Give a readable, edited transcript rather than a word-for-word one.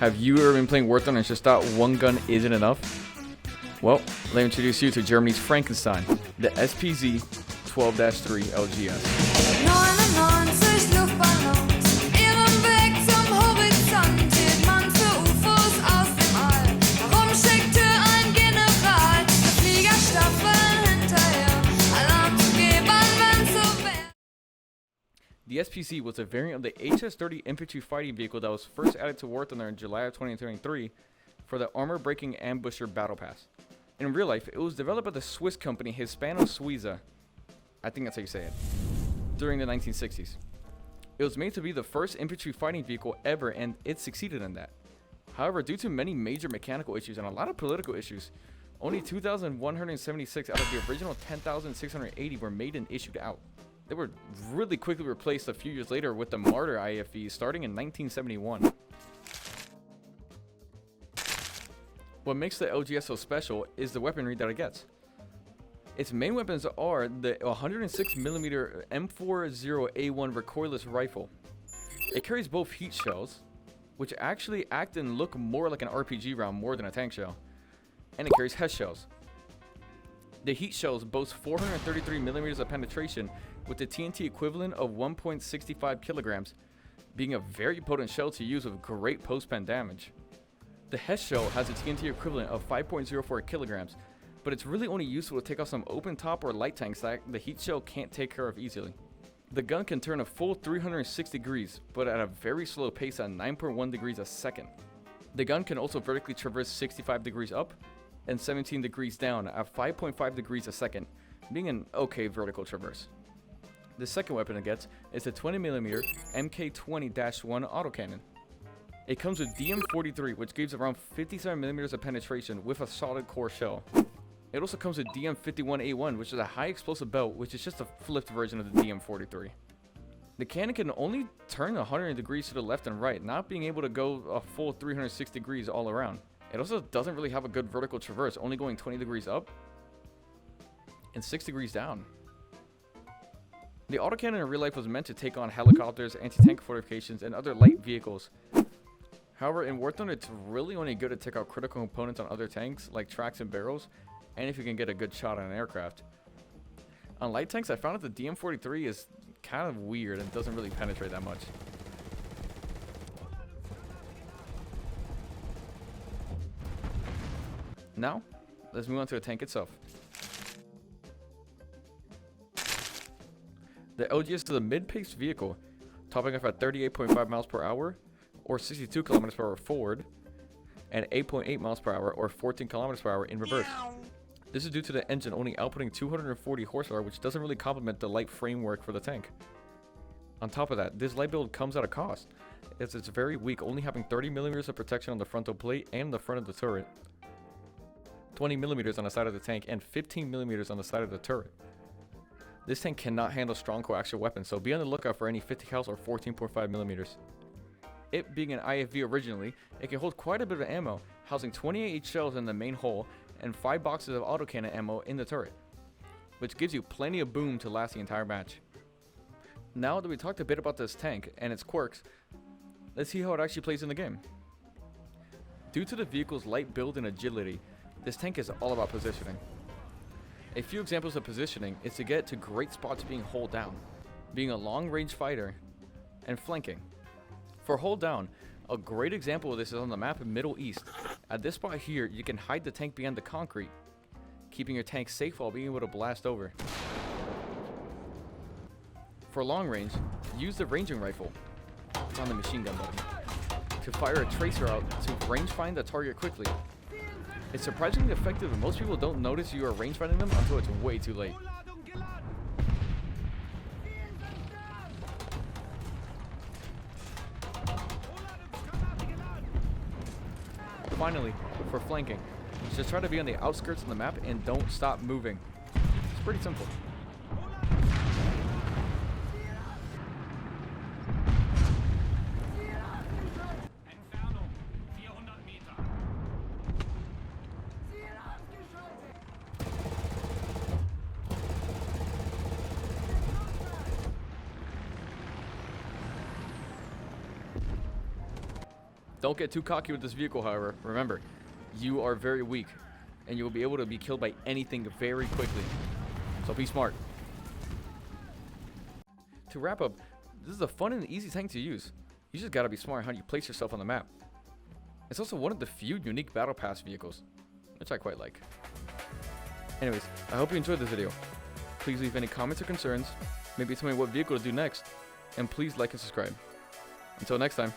Have you ever been playing Warzone and just thought one gun isn't enough? Well, let me introduce you to Germany's Frakenstein, the SPZ 12-3 LGS. 99 Luftballons, ihren Weg zum Horizont, hielt man für UFOs aus dem All. Warum schickte ein General der Fliegerstaffeln hinterher, Alarm zu geben, wenn so wäre? The SPZ was a variant of the HS-30 infantry fighting vehicle that was first added to War Thunder in July of 2023 for the armor-breaking ambusher battle pass. In real life, it was developed by the Swiss company Hispano-Suiza, I think that's how you say it, during the 1960s. It was made to be the first infantry fighting vehicle ever, and it succeeded in that. However, due to many major mechanical issues and a lot of political issues, only 2,176 out of the original 10,680 were made and issued out. They were really quickly replaced a few years later with the Martyr IFV starting in 1971. What makes the LGS so special is the weaponry that it gets. Its main weapons are the 106mm M40A1 recoilless rifle. It carries both heat shells, which actually act and look more like an RPG round more than a tank shell, and it carries HESH shells. The heat shells boast 433mm of penetration with the TNT equivalent of 1.65 kilograms, being a very potent shell to use with great post-pen damage. The HESH shell has a TNT equivalent of 5.04 kilograms, but it's really only useful to take off some open top or light tanks that the heat shell can't take care of easily. The gun can turn a full 360 degrees, but at a very slow pace at 9.1 degrees a second. The gun can also vertically traverse 65 degrees up and 17 degrees down at 5.5 degrees a second, being an okay vertical traverse. The second weapon it gets is the 20mm MK20-1 autocannon. It comes with DM43, which gives around 57mm of penetration with a solid core shell. It also comes with DM51A1, which is a high explosive belt, which is just a flipped version of the DM43. The cannon can only turn 100 degrees to the left and right, not being able to go a full 360 degrees all around. It also doesn't really have a good vertical traverse, only going 20 degrees up and 6 degrees down. The autocannon in real life was meant to take on helicopters, anti-tank fortifications, and other light vehicles. However, in War Thunder, it's really only good to take out critical components on other tanks, like tracks and barrels, and if you can get a good shot on an aircraft. On light tanks, I found that the DM43 is kind of weird and doesn't really penetrate that much. Now, let's move on to the tank itself. The LGS is a mid-paced vehicle, topping off at 38.5 miles per hour, or 62 kilometers per hour forward, and 8.8 miles per hour, or 14 kilometers per hour in reverse. This is due to the engine only outputting 240 horsepower, which doesn't really complement the light framework for the tank. On top of that, this light build comes at a cost, as it's very weak, only having 30mm of protection on the frontal plate and the front of the turret, 20mm on the side of the tank, and 15mm on the side of the turret. This tank cannot handle strong coaxial weapons, so be on the lookout for any 50 cal or 14.5mm. It being an IFV originally, it can hold quite a bit of ammo, housing 28 shells in the main hull and 5 boxes of autocannon ammo in the turret, which gives you plenty of boom to last the entire match. Now that we talked a bit about this tank and its quirks, let's see how it actually plays in the game. Due to the vehicle's light build and agility, this tank is all about positioning. A few examples of positioning is to get to great spots being hold down, being a long-range fighter, and flanking. For hold down, a great example of this is on the map in Middle East. At this spot here, you can hide the tank behind the concrete, keeping your tank safe while being able to blast over. For long range, use the ranging rifle, it's on the machine gun button, to fire a tracer out to range find the target quickly. It's surprisingly effective, and most people don't notice you are range finding them until it's way too late. Finally, for flanking, just try to be on the outskirts of the map and don't stop moving. It's pretty simple. Don't get too cocky with this vehicle, however. Remember, you are very weak, and you will be able to be killed by anything very quickly. So be smart. To wrap up, this is a fun and easy tank to use. You just gotta be smart how you place yourself on the map. It's also one of the few unique Battle Pass vehicles, which I quite like. Anyways, I hope you enjoyed this video. Please leave any comments or concerns, maybe tell me what vehicle to do next, and please like and subscribe. Until next time.